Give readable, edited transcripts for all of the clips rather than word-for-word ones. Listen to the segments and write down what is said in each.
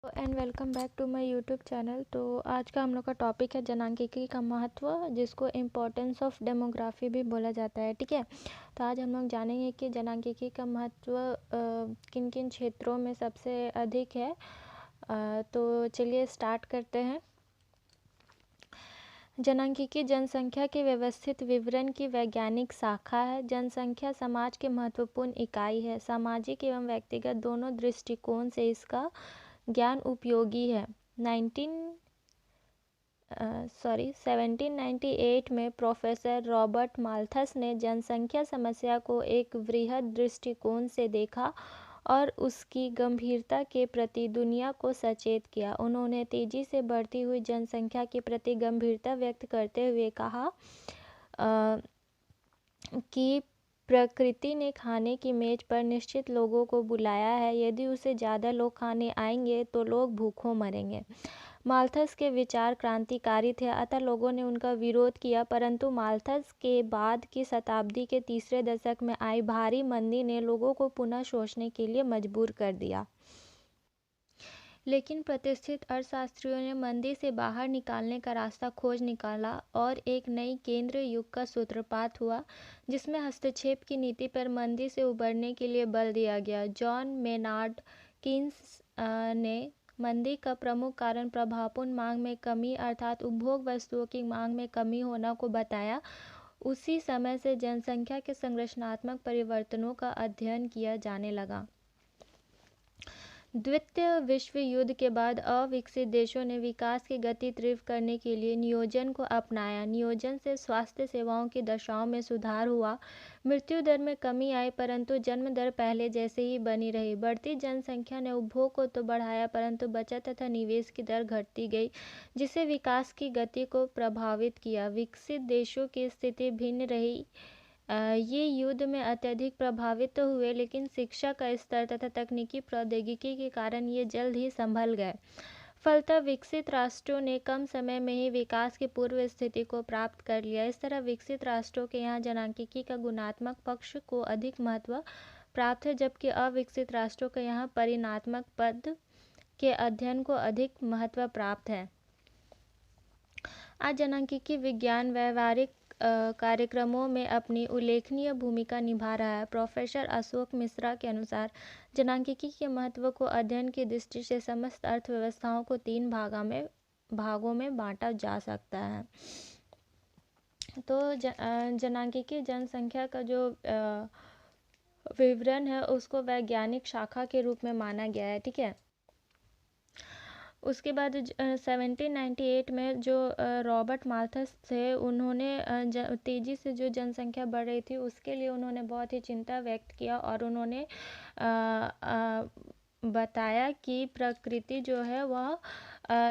And welcome back to my YouTube channel. तो आज का हम लोग का टॉपिक है जनांकीकी का महत्व, जिसको इम्पोर्टेंस ऑफ डेमोग्राफी भी बोला जाता है। ठीक है, तो आज हम लोग जानेंगे कि जनांकीकी का महत्व किन किन क्षेत्रों में सबसे अधिक है। तो चलिए स्टार्ट करते हैं। जनांकीकी जनसंख्या के व्यवस्थित विवरण की वैज्ञानिक शाखा है। जनसंख्या समाज की महत्वपूर्ण इकाई है। सामाजिक एवं व्यक्तिगत दोनों दृष्टिकोण से इसका ज्ञान उपयोगी है। 1798 में प्रोफेसर रॉबर्ट माल्थस ने जनसंख्या समस्या को एक वृहद दृष्टिकोण से देखा और उसकी गंभीरता के प्रति दुनिया को सचेत किया। उन्होंने तेजी से बढ़ती हुई जनसंख्या के प्रति गंभीरता व्यक्त करते हुए कहा कि प्रकृति ने खाने की मेज पर निश्चित लोगों को बुलाया है। यदि उसे ज़्यादा लोग खाने आएंगे तो लोग भूखों मरेंगे। माल्थस के विचार क्रांतिकारी थे, अतः लोगों ने उनका विरोध किया, परंतु माल्थस के बाद की शताब्दी के तीसरे दशक में आई भारी मंदी ने लोगों को पुनः सोचने के लिए मजबूर कर दिया। लेकिन प्रतिष्ठित अर्थशास्त्रियों ने मंदी से बाहर निकालने का रास्ता खोज निकाला और एक नई केंद्र युग का सूत्रपात हुआ, जिसमें हस्तक्षेप की नीति पर मंदी से उबरने के लिए बल दिया गया। जॉन मेनार्ड कीन्स ने मंदी का प्रमुख कारण प्रभावपूर्ण मांग में कमी अर्थात उपभोग वस्तुओं की मांग में कमी होना को बताया। उसी समय से जनसंख्या के संरचनात्मक परिवर्तनों का अध्ययन किया जाने लगा। द्वितीय विश्व युद्ध के बाद अविकसित देशों ने विकास की गति तीव्र करने के लिए नियोजन को अपनाया। नियोजन से स्वास्थ्य सेवाओं की दशाओं में सुधार हुआ, मृत्यु दर में कमी आई, परंतु जन्म दर पहले जैसे ही बनी रही। बढ़ती जनसंख्या ने उपभोग को तो बढ़ाया, परंतु बचत तथा निवेश की दर घटती गई, जिससे विकास की गति को प्रभावित किया। विकसित देशों की स्थिति भिन्न रही। ये युद्ध में अत्यधिक प्रभावित तो हुए, लेकिन शिक्षा का स्तर तथा तकनीकी प्रौद्योगिकी के कारण ये जल्द ही संभल गए। फलतः विकसित राष्ट्रों ने कम समय में ही विकास की पूर्व स्थिति को प्राप्त कर लिया। इस तरह विकसित राष्ट्रों के यहाँ जनांकीकी का गुणात्मक पक्ष को अधिक महत्व प्राप्त है, जबकि अविकसित राष्ट्रों के यहाँ परिणात्मक पद के अध्ययन को अधिक महत्व प्राप्त है। आज जनांकीकी विज्ञान व्यावहारिक कार्यक्रमों में अपनी उल्लेखनीय भूमिका निभा रहा है। प्रोफेसर अशोक मिश्रा के अनुसार जनांकीकी के महत्व को अध्ययन की दृष्टि से समस्त अर्थव्यवस्थाओं को 3 भागों में बांटा जा सकता है। तो जनांकीकी जनसंख्या का जो विवरण है उसको वैज्ञानिक शाखा के रूप में माना गया है। ठीक है, उसके बाद 1798 में जो रॉबर्ट माल्थस थे, उन्होंने तेज़ी से जो जनसंख्या बढ़ रही थी उसके लिए उन्होंने बहुत ही चिंता व्यक्त किया और उन्होंने बताया कि प्रकृति जो है वह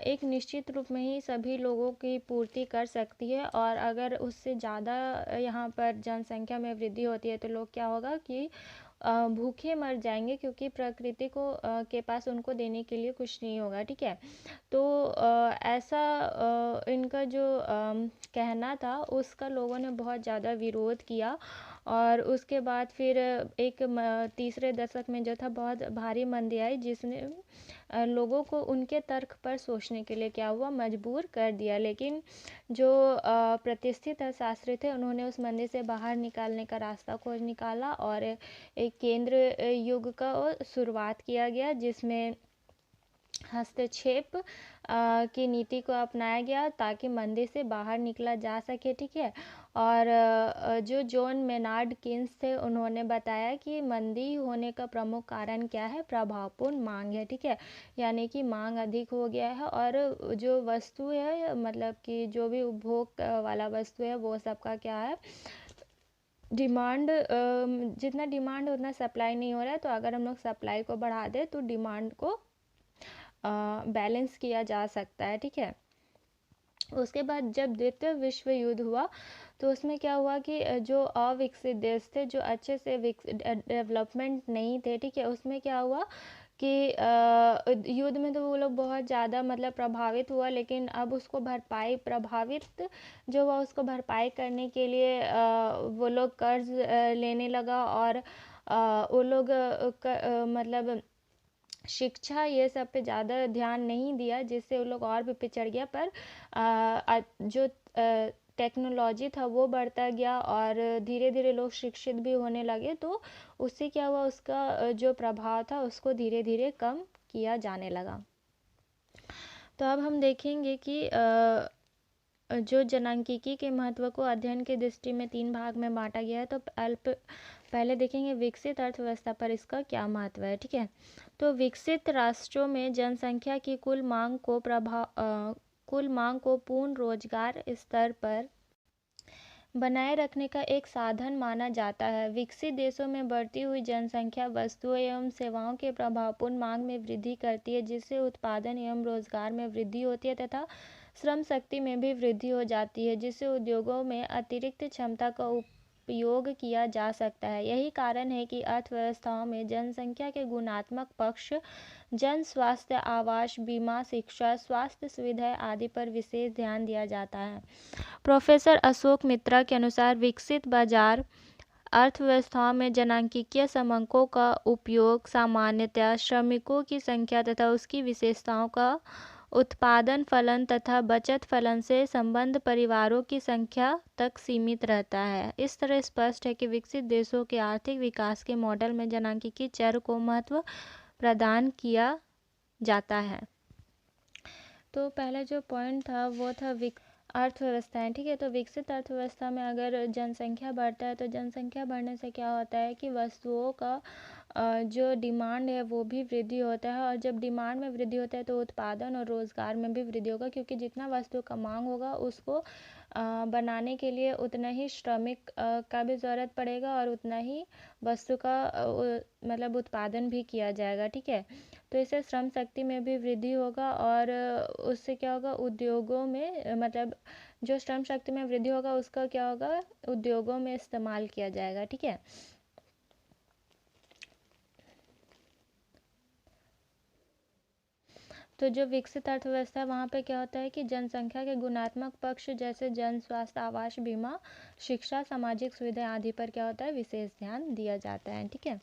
एक निश्चित रूप में ही सभी लोगों की पूर्ति कर सकती है, और अगर उससे ज़्यादा यहाँ पर जनसंख्या में वृद्धि होती है तो लोग क्या होगा कि भूखे मर जाएंगे, क्योंकि प्रकृति को के पास उनको देने के लिए कुछ नहीं होगा। ठीक है, तो ऐसा इनका जो कहना था उसका लोगों ने बहुत ज़्यादा विरोध किया, और उसके बाद फिर एक तीसरे दशक में जो था बहुत भारी मंदी आई, जिसने लोगों को उनके तर्क पर सोचने के लिए क्या हुआ, मजबूर कर दिया। लेकिन जो प्रतिष्ठित अर्थशास्त्री थे उन्होंने उस मंदी से बाहर निकालने का रास्ता खोज निकाला और एक केंद्र युग का शुरुआत किया गया, जिसमें हस्तक्षेप की नीति को अपनाया गया ताकि मंदी से बाहर निकला जा सके। ठीक है, और जो जॉन मेनार्ड कीन्स थे उन्होंने बताया कि मंदी होने का प्रमुख कारण क्या है, प्रभावपूर्ण मांग है। ठीक है, यानी कि मांग अधिक हो गया है और जो वस्तु है, मतलब कि जो भी उपभोग वाला वस्तु है वो सबका क्या है, डिमांड, जितना डिमांड उतना सप्लाई नहीं हो रहा है। तो अगर हम लोग सप्लाई को बढ़ा दें तो डिमांड को बैलेंस किया जा सकता है। ठीक है, उसके बाद जब द्वितीय विश्व युद्ध हुआ तो उसमें क्या हुआ कि जो अविकसित देश थे, जो अच्छे से डेवलपमेंट नहीं थे, ठीक है, उसमें क्या हुआ कि युद्ध में तो वो लोग बहुत ज़्यादा मतलब प्रभावित हुआ, लेकिन अब उसको प्रभावित जो हुआ उसको भरपाई करने के लिए वो लोग कर्ज लेने लगा, और वो लोग मतलब शिक्षा ये सब पे ज़्यादा ध्यान नहीं दिया, जिससे वो लोग और भी पिछड़ गया। पर जो टेक्नोलॉजी था वो बढ़ता गया और धीरे धीरे लोग शिक्षित भी होने लगे, तो उससे क्या हुआ, उसका जो प्रभाव था उसको धीरे धीरे कम किया जाने लगा। तो अब हम देखेंगे कि जो जनांकिकी के महत्व को अध्ययन की दृष्टि में 3 भाग में बांटा गया है। तो पहले देखेंगे विकसित अर्थव्यवस्था पर इसका क्या महत्व है। ठीक है, तो विकसित राष्ट्रों में जनसंख्या की कुल मांग को पूर्ण रोजगार स्तर पर बनाए रखने का एक साधन माना जाता है। विकसित देशों में बढ़ती हुई जनसंख्या वस्तुओं एवं सेवाओं के प्रभावपूर्ण मांग में वृद्धि करती है, जिससे उत्पादन एवं रोजगार में वृद्धि होती है तथा श्रम शक्ति में भी वृद्धि हो जाती है, जिससे उद्योगों में अतिरिक्त क्षमता का उपयोग किया जा सकता है। यही कारण है कि अर्थव्यवस्थाओं में जनसंख्या के गुणात्मक पक्ष, जन स्वास्थ्य, आवास, बीमा, शिक्षा, स्वास्थ्य सुविधाएं आदि पर विशेष ध्यान दिया जाता है। प्रोफेसर अशोक मित्रा के अनुसार विकसित बाजार अर्थव्यवस्थाओं में जनांकीय समंकों का उपयोग सामान्यतया श्रमिकों की संख्या तथा उसकी विशेषताओं का उत्पादन फलन तथा बचत फलन से संबंध परिवारों की संख्या तक सीमित रहता है। इस तरह स्पष्ट है कि विकसित देशों के आर्थिक विकास के मॉडल में जनांकीय चर को महत्व प्रदान किया जाता है। तो पहला जो पॉइंट था वो था अर्थव्यवस्थाएं। ठीक है, तो विकसित अर्थव्यवस्था में अगर जनसंख्या बढ़ता है तो जनसंख्या बढ़ने से क्या होता है कि वस्तुओं का जो डिमांड है वो भी वृद्धि होता है, और जब डिमांड में वृद्धि होता है तो उत्पादन और रोजगार में भी वृद्धि होगा, क्योंकि जितना वस्तु का मांग होगा उसको बनाने के लिए उतना ही श्रमिक का भी ज़रूरत पड़ेगा और उतना ही वस्तु का मतलब उत्पादन भी किया जाएगा। ठीक है, तो इससे श्रम शक्ति में भी वृद्धि होगा और उससे क्या होगा, उद्योगों में मतलब जो श्रम शक्ति में वृद्धि होगा उसका क्या होगा, उद्योगों में इस्तेमाल किया जाएगा। ठीक है, तो जो विकसित अर्थव्यवस्था है वहाँ पे क्या होता है कि जनसंख्या के गुणात्मक पक्ष जैसे जन स्वास्थ्य, आवास, बीमा, शिक्षा, सामाजिक सुविधाएं आदि पर क्या होता है, विशेष ध्यान दिया जाता है। ठीक है,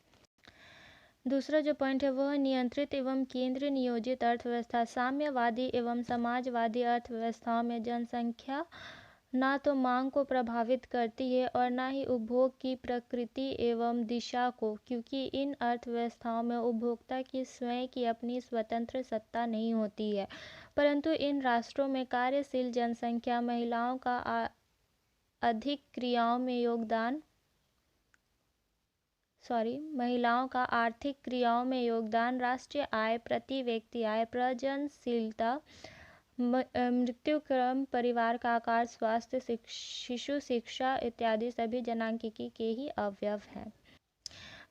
दूसरा जो पॉइंट है वह नियंत्रित एवं केंद्र नियोजित अर्थव्यवस्था। साम्यवादी एवं समाजवादी अर्थव्यवस्थाओं में जनसंख्या ना तो मांग को प्रभावित करती है और ना ही उपभोग की प्रकृति एवं दिशा को, क्योंकि इन अर्थव्यवस्थाओं में उपभोक्ता की स्वयं की अपनी स्वतंत्र सत्ता नहीं होती है, परंतु इन राष्ट्रों में कार्यशील जनसंख्या, महिलाओं का आर्थिक क्रियाओं में योगदान, राष्ट्रीय आय, प्रति व्यक्ति आय, प्रजननशीलता, मृत्यु क्रम, परिवार का आकार, स्वास्थ्य, शिशु शिक्षा इत्यादि सभी जनांकिकी के ही अवयव हैं।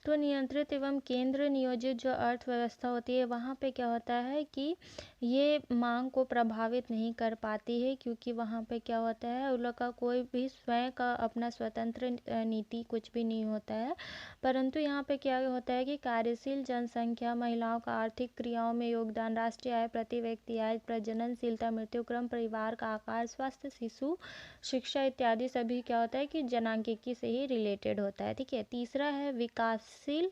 तो नियंत्रित एवं केंद्र नियोजित जो अर्थव्यवस्था होती है वहाँ पे क्या होता है कि ये मांग को प्रभावित नहीं कर पाती है, क्योंकि वहाँ पे क्या होता है, उन लोग का कोई भी स्वयं का अपना स्वतंत्र नीति कुछ भी नहीं होता है। परंतु यहाँ पे क्या होता है कि कार्यशील जनसंख्या, महिलाओं का आर्थिक क्रियाओं में योगदान, राष्ट्रीय आय, प्रति व्यक्ति आय, प्रजननशीलता, मृत्यु क्रम, परिवार का आकार, स्वास्थ्य, शिशु शिक्षा इत्यादि सभी क्या होता है कि जनांकिकी से ही रिलेटेड होता है। ठीक है, तीसरा है विकासशील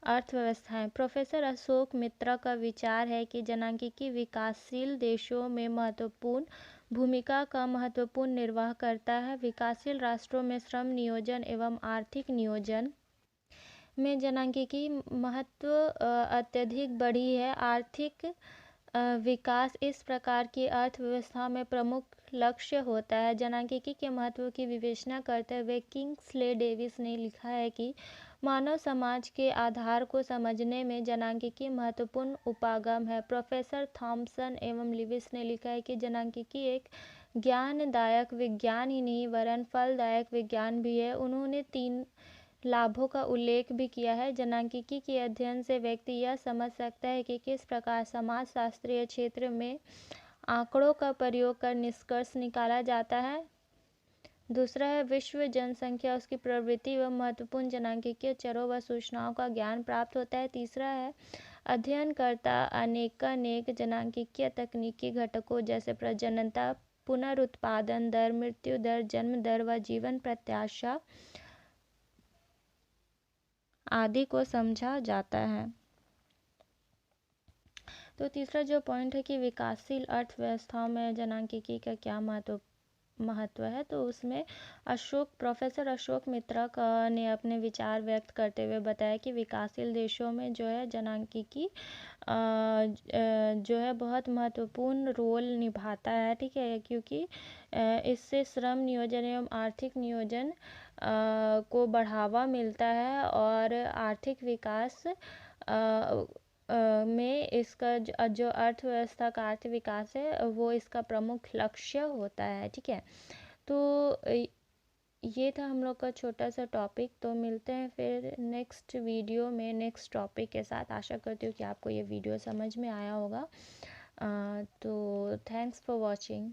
अर्थव्यवस्थाएं। प्रोफेसर अशोक मित्रा का विचार है कि जनांकिकी विकासशील देशों में महत्वपूर्ण भूमिका का महत्वपूर्ण निर्वाह करता है। विकासशील राष्ट्रों में श्रम नियोजन एवं आर्थिक नियोजन में जनांकिकी महत्व अत्यधिक बढ़ी है। आर्थिक विकास इस प्रकार की अर्थव्यवस्था में प्रमुख लक्ष्य होता है। जनांकिकी के महत्व की विवेचना करते हुए किंग्सले डेविस ने लिखा है कि मानव समाज के आधार को समझने में जनांकिकी महत्वपूर्ण उपागम है। प्रोफेसर थॉमसन एवं लिविस ने लिखा है कि जनांकिकी एक ज्ञानदायक विज्ञान ही नहीं वरन फलदायक विज्ञान भी है। उन्होंने 3 लाभों का उल्लेख भी किया है। जनांकिकी के अध्ययन से व्यक्ति यह समझ सकता है कि किस प्रकार समाजशास्त्रीय क्षेत्र में आंकड़ों का प्रयोग कर निष्कर्ष निकाला जाता है। दूसरा है विश्व जनसंख्या, उसकी प्रवृत्ति व महत्वपूर्ण जनांकिकीय चरों व सूचनाओं का ज्ञान प्राप्त होता है। तीसरा है अध्ययनकर्ता अनेकानेक जनांकिकीय तकनीकी घटकों जैसे प्रजननता, पुनरुत्पादन दर, मृत्यु दर, जन्म दर व जीवन प्रत्याशा आदि को समझा जाता है। तो तीसरा जो पॉइंट है कि विकासशील अर्थव्यवस्थाओं में जनांकिकी का क्या महत्व है, तो उसमें प्रोफेसर अशोक मित्रा ने अपने विचार व्यक्त करते हुए बताया कि विकासशील देशों में जो है जनांकिकी जो है बहुत महत्वपूर्ण रोल निभाता है, ठीक है, क्योंकि इससे श्रम नियोजन एवं आर्थिक नियोजन को बढ़ावा मिलता है और आर्थिक विकास में इसका जो अर्थव्यवस्था का आर्थिक विकास है वो इसका प्रमुख लक्ष्य होता है, ठीक है। तो ये था हम लोग का छोटा सा टॉपिक। तो मिलते हैं फिर नेक्स्ट वीडियो में नेक्स्ट टॉपिक के साथ। आशा करती हूँ कि आपको ये वीडियो समझ में आया होगा। तो थैंक्स फॉर वॉचिंग।